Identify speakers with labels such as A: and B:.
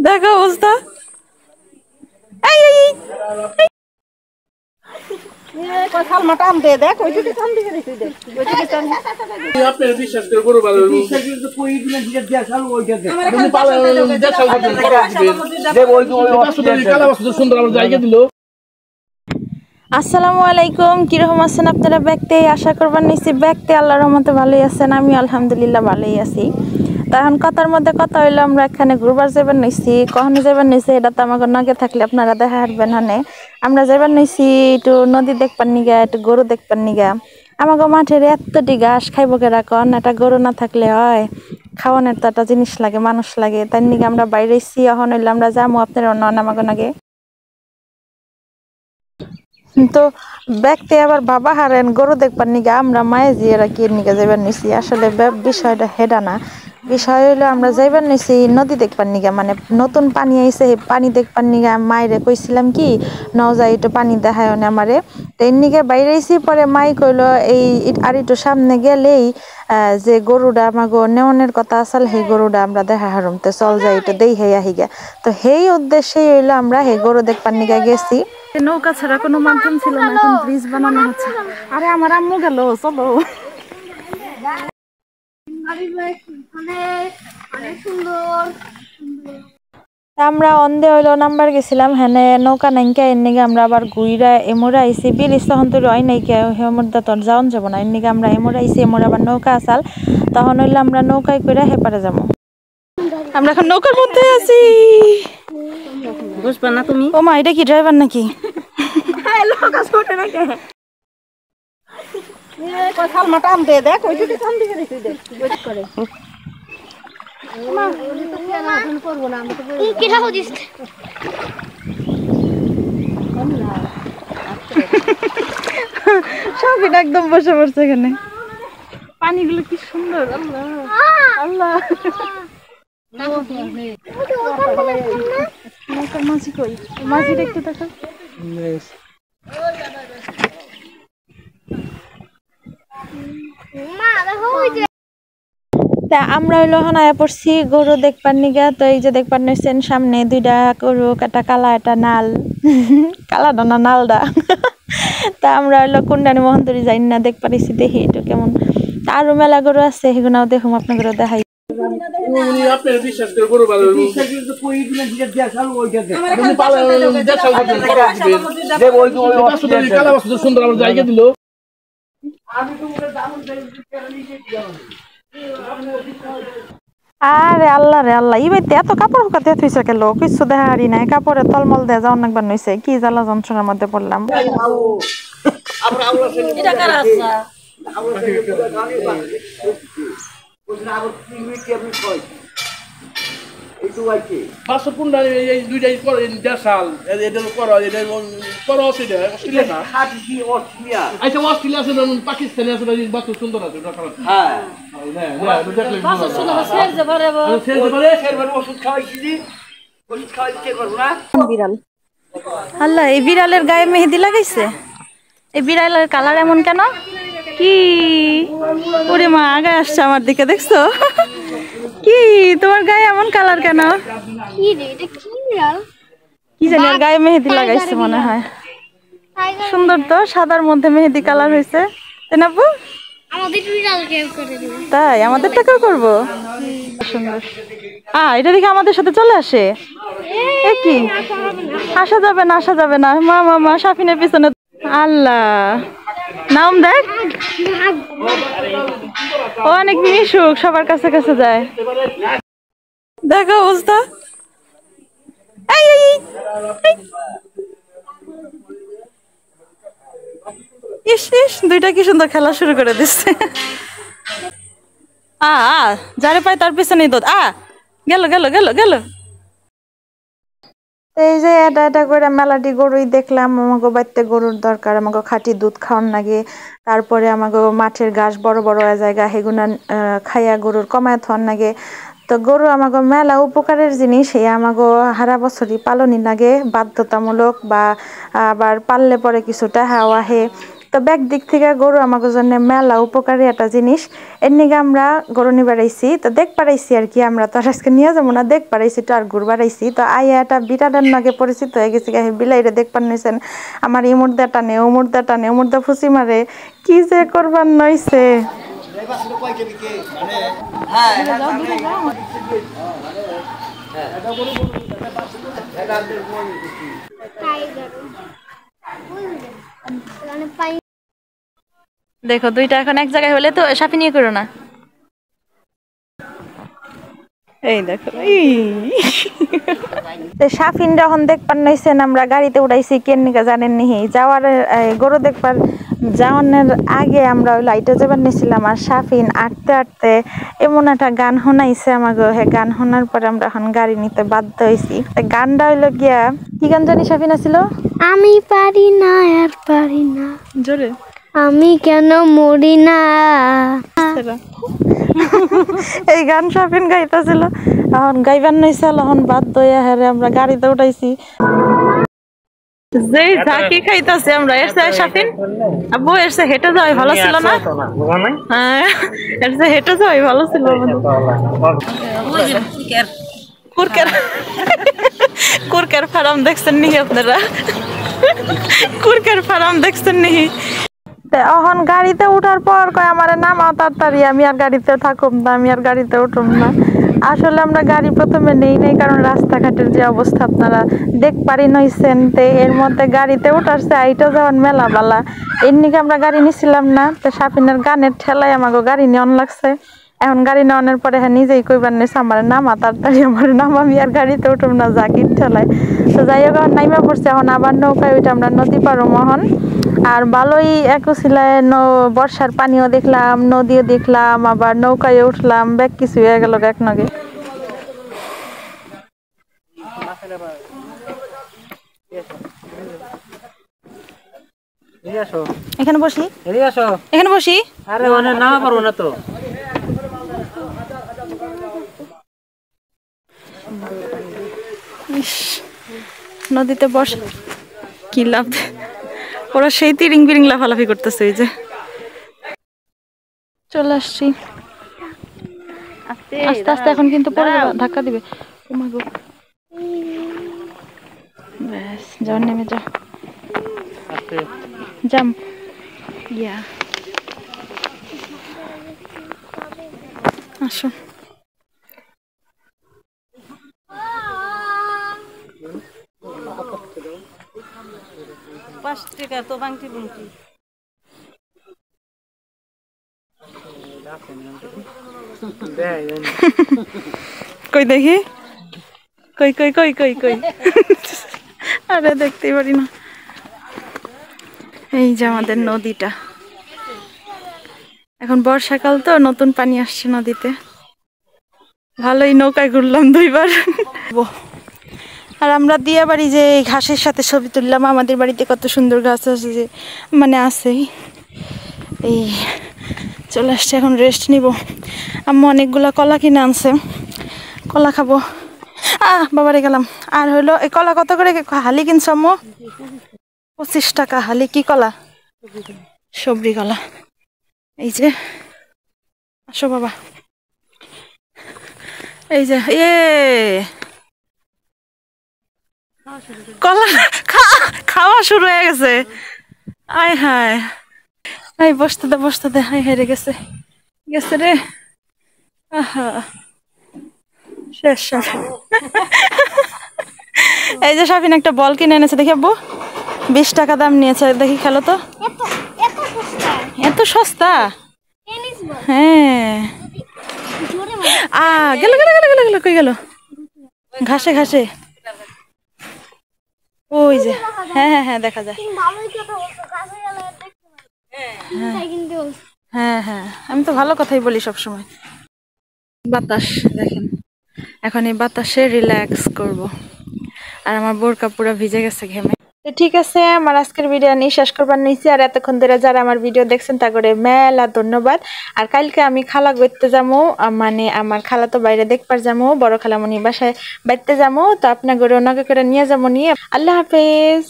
A: দেখো অবস্থা। আসসালামু আলাইকুম, কিরকম আছেন আপনারা? ব্যক্তি আশা করবার নিচ্ছি ব্যক্তি আল্লাহর রহমতে ভালোই আছেন। আমি আলহামদুলিল্লাহ ভালোই আছি। তো এখন কথার মধ্যে কথা হইলো, আমরা এখানে ঘুরবার যাবার নিচ্ছি। কখনো যাবার নিচ্ছি এটা তো আমাকে নগে থাকলে আপনারা দেখা হারবেন। হানে আমরা যাবার নিচ্ছি একটু নদী দেখবার নিগা, একটু গরু দেখবার নিগা। আমাকে মাঠের এতটি ঘাস খাইব কে রাখন, একটা গরু না থাকলে হয়? খাওয়ানোর তো একটা জিনিস লাগে, মানুষ লাগে। তাই নিগে আমরা বাইরে এসছি। এখন হইলে আমরা যাবো আপনার অন্য আমাকে নাগে। তো ব্যক্তি আবার বাবা হারেন গরু দেখবার নিগে আমরা মায়ে জিয়েরা কি নিগে যাইবার নিছি। আসলে বিষয়টা হেডা না, বিষয় হইলো আমরা যাইবার নিছি নদী দেখবার নিগে, মানে নতুন পানি আইছে, পানি দেখবার নিগে মায়েরে কইছিলাম কি নও যাই একটু পানি দেখায় না আমারে। তো এর নিগে বাইরে আইছি, পরে মাই কইলো এই আর একটু সামনে গেলেই যে গরুটা আমাগো নেওয়ানের কথা আসল, সেই গরুটা আমরা দেখা হারুম। তো চল যাই একটু দেই হেই আহিগা। তো সেই উদ্দেশ্যেই হইলো আমরা সেই গরু দেখবার নিগে গেছি। নৌকা ছাড়া কোনো মাধ্যম ছিল না, এখন ব্রিজ বানানো হচ্ছে। আরে আমার আম্মু গেল, চলো। আমরা অন্ধে হইলো নাম্বার গেছিলাম হেনে নৌকা নাইকা, এর নিগে আমরা আবার ঘুইরা এমরা আইসি। ব্রিজ তখন তো রয় নাইকা, হেমরদা তোর যাওন যাবো না, এর নিগে আমরা এমরা আইসি। এমরা আবার নৌকা আসাল, তখন হইলো আমরা নৌকায় করে হেপারে যাবো। আমরা এখন নৌকার মধ্যে আছি। বুঝবা না তুমি? ও মা, এটা কি ড্রাইভার নাকি? সবই একদম বসে পড়ছে এখানে। পানিগুলো কি সুন্দর, আল্লাহ আল্লাহ। মাঝি কই? মাঝির একটু দেখো। তা আমরা হইলো এখন আয়া পড়ছি গরু দেখবার নিগা। তো এই যে দেখবার নিচ্ছেন সামনে দুইটা গরু, একটা কালা একটা নাল। কালাটা না নালডা। তা আমরা হইলো কুন্ডানি মোহন্তরি যাই না দেখ পারিছি, দেখি একটু কেমন। আরো মেলা গরু আছে, সেগুলাও দেখুন আপনাদের দেখাই। আরে আল্লাহ রে আল্লাহ, ইবাইতে এত কাপড় হুকাতে থইছে কেন? কিছু দেখা হারি নাই, কাপড়ে তলমল দিয়ে যাওয়ার নাকবার নইছে। কি জ্বালা যন্ত্রণার মধ্যে পড়লাম। বিড়াল, আল্লাহ, এই বিড়ালের গায়ে মেহেদি লাগাইছে। এই বিড়ালের কালার এমন কেন? কি ওরে মা, আগে আসছে আমার দিকে, দেখছো? কি তোমার গায়ে এমন কালার কেন? কি জানি, আর গায়ে মেহেদি লাগাইছে মনে হয়। সুন্দর তো, সাদার মধ্যে মেহেদি কালার হয়েছে। তাই আমাদেরটাকেও করবো। সুন্দর। এটা দেখে আমাদের সাথে চলে আসে। কি আসা যাবে না, আসা যাবে না। মা মা মা, সাফিনের পিছনে। আল্লাহ, নাম দেখ। ও অনেক মিশুক, সবার কাছে কাছে যায়। দেখো অবস্থা। ইস ইস, দুইটা কি সুন্দর খেলা শুরু করে দিচ্ছে। যারে পাই তার পিছনেই দৌড়। গেল গেল গেল গেল। এই যে এটা করে মেলাটি গরুই দেখলাম। আমাকে বাড়িতে গরুর দরকার, আমাকে খাঁটি দুধ খাওয়ান লাগে। তারপরে আমাকে মাঠের ঘাস বড় বড় জায়গা, সেগুনা খাইয়া গরুর কমায় থান লাগে। তো গরু আমাকে মেলা উপকারের জিনিস, এই আমাকে সারা বছরই পালনই লাগে বাধ্যতামূলক, বা আবার পাললে পরে কিছু টাকাও আহে। তো ব্যাগ দিক থেকে গরু আমাদের জন্য মেলা উপকারী একটা জিনিস। এর নিগে আমরা গরু নিয়ে বেড়াইছি, তো দেখ পারাইছি আর কি। আমরা তো আজকে নিয়ে যাবো না, দেখ পারাইছি তো আর ঘুর বাড়াইছি। তো আইয়া একটা বিরাটার নাগে পরিচিত হয়ে গেছি। বিলাইরে দেখ পারছেন আমার এই মুর্দা টানে ও মুর্দা টানে ও মুর্দা ফুসি মারে, কি যে করবার নইছে। দেখো দুইটা এখন এক জায়গায় হলে তো সাপি নিয়ে করো না। এই দেখো সাফিন যখন দেখবার নাইছেন আমরা গাড়িতে উঠাইছি কেন নিকা জানেন নি। যাওয়ার গরু দেখবার যাওয়ানোর আগে আমরা ওই লাইটে যাবার নিয়েছিলাম, আর সাফিন আটতে আটতে এমন একটা গান শোনাইছে আমাকে। হ্যাঁ, গান শোনার পরে আমরা এখন গাড়ি নিতে বাধ্য হয়েছি। গানটা হইলো গিয়া কি গান জানি সাফিন আছিল,
B: আমি পারি না আর পারি না
A: জোরে,
B: আমি কেন মরি না।
A: এই গান সাফিন গাইতেছিল, এখন গাইবার নইছিল, এখন বাধ্য হয়ে হেরে আমরা গাড়িতে উঠাইছি। যেই ঝাঁকি খাইতেছে আমরা এসে সাফিন আব্বু এসে হেঁটে যাওয়াই ভালো ছিল না? হ্যাঁ, এসে হেঁটে যাওয়াই ভালো ছিল। কুরকের ফার্ম দেখছেন নি আপনারা? কুরকের ফার্ম দেখছেন নি? এখন গাড়িতে উঠার পর কয় আমার নামাও তাড়াতাড়ি, আমি আর গাড়িতে থাকুম না, আমি আর গাড়িতে উঠুম না। আসলে আমরা গাড়ি প্রথমে নেই নাই, কারণ রাস্তাঘাটের যে অবস্থা আপনারা দেখ পারি নইছেন। তো এর মধ্যে গাড়িতে উঠারছে আইটা যাওয়ার মেলা বালা, এর নিকে আমরা গাড়ি নিছিলাম না। তো সাফিনের গানের ঠেলায় আমাকে গাড়ি নেওয়ান লাগছে। এখন গাড়ি নেওয়ানোর পরে হ্যাঁ নিজেই কইবার নিছে আমার নামা তাড়াতাড়ি, আমার নাম, আমি আর গাড়িতে উঠুম না, জাকির ঠেলায়। তো যাই হোক এখন নাইমা পড়ছে, এখন আবার নৌকায় ওইটা আমরা নদী পারো মহন। আর ভালোই একছিলায় বর্ষার পানিও দেখলাম, নদীও দেখলাম, আবার নৌকায় উঠলাম, ব্যাগ কিছু হয়ে গেল এক নগে। এখানে বসি, এখানে বসি।
C: আরে মানে না পারবো না তো।
A: নদীতে বস কি লাভ, ওরা সেই তিরিং বিরিং লাফালাফি করতেছে। এই যে চলে আসছি আস্তে আস্তে, এখন কিন্তু পরে ধাক্কা দিবে। ব্যাস যাও, নেমে যাও, জাম্প, ইয়া আসো।
C: 5 টাকা তো বাংটি বুংটি।
A: কই দেখি, কই কই কই কই কই, আরে দেখতেই পারি না। এই যে আমাদের নদীটা, এখন বর্ষাকাল তো নতুন পানি আসছে নদীতে। ভালোই নৌকায় ঘুরলাম 2বার। আর আমরা দিয়া বাড়ি যে ঘাসের সাথে ছবি তুললাম, আমাদের বাড়িতে কত সুন্দর গাছ আছে, যে মানে আছেই। এই চলে আসছে, এখন রেস্ট নিব। আম্মু অনেকগুলা কলা কিনে আনছে, কলা খাবো। বাবারে গেলাম। আর হইলো এই কলা কত করে হালি কিনছ আম্মু? 25 টাকা হালি। কি কলা? সবরি কলা। এই যে আসো বাবা, এই যে কলা খাওয়া শুরু হয়ে গেছে। আয় হায়, এই বসতে দে বসতে দে, হাই হেরে গেছে গেছে রে। আহা শেষ সব। এই যে সাফিন একটা বল কিনে এনেছে, দেখি আব্বু 20 টাকা দাম নিয়েছে, দেখি খেলো তো। এত সস্তা? হ্যাঁ। গেল গেল গেল গেল গেল, কই গেল? ঘাসে ঘাসে, ওই যে। হ্যাঁ হ্যাঁ হ্যাঁ, দেখা যায়। হ্যাঁ হ্যাঁ, আমি তো ভালো কথাই বলি সব সময়। বাতাস দেখেন, এখন এই বাতাসে রিল্যাক্স করব। আর আমার বোরকা পুরো ভিজে গেছে ঘেমে। তো ঠিক আছে, আমার আজকের ভিডিও নিয়ে শেষ করবার নিয়েছি। আর এতক্ষণ ধরে যারা আমার ভিডিও দেখছেন তা করে মেলা ধন্যবাদ। আর কালকে আমি খালা করতে যাবো, মানে আমার খালা তো বাইরে দেখবার যাবো, বড় খালামণি বাসায় বাইতে যাবো। তো আপনার ঘরে ওনাকে করে নিয়ে যাবো নিয়ে। আল্লাহ হাফেজ।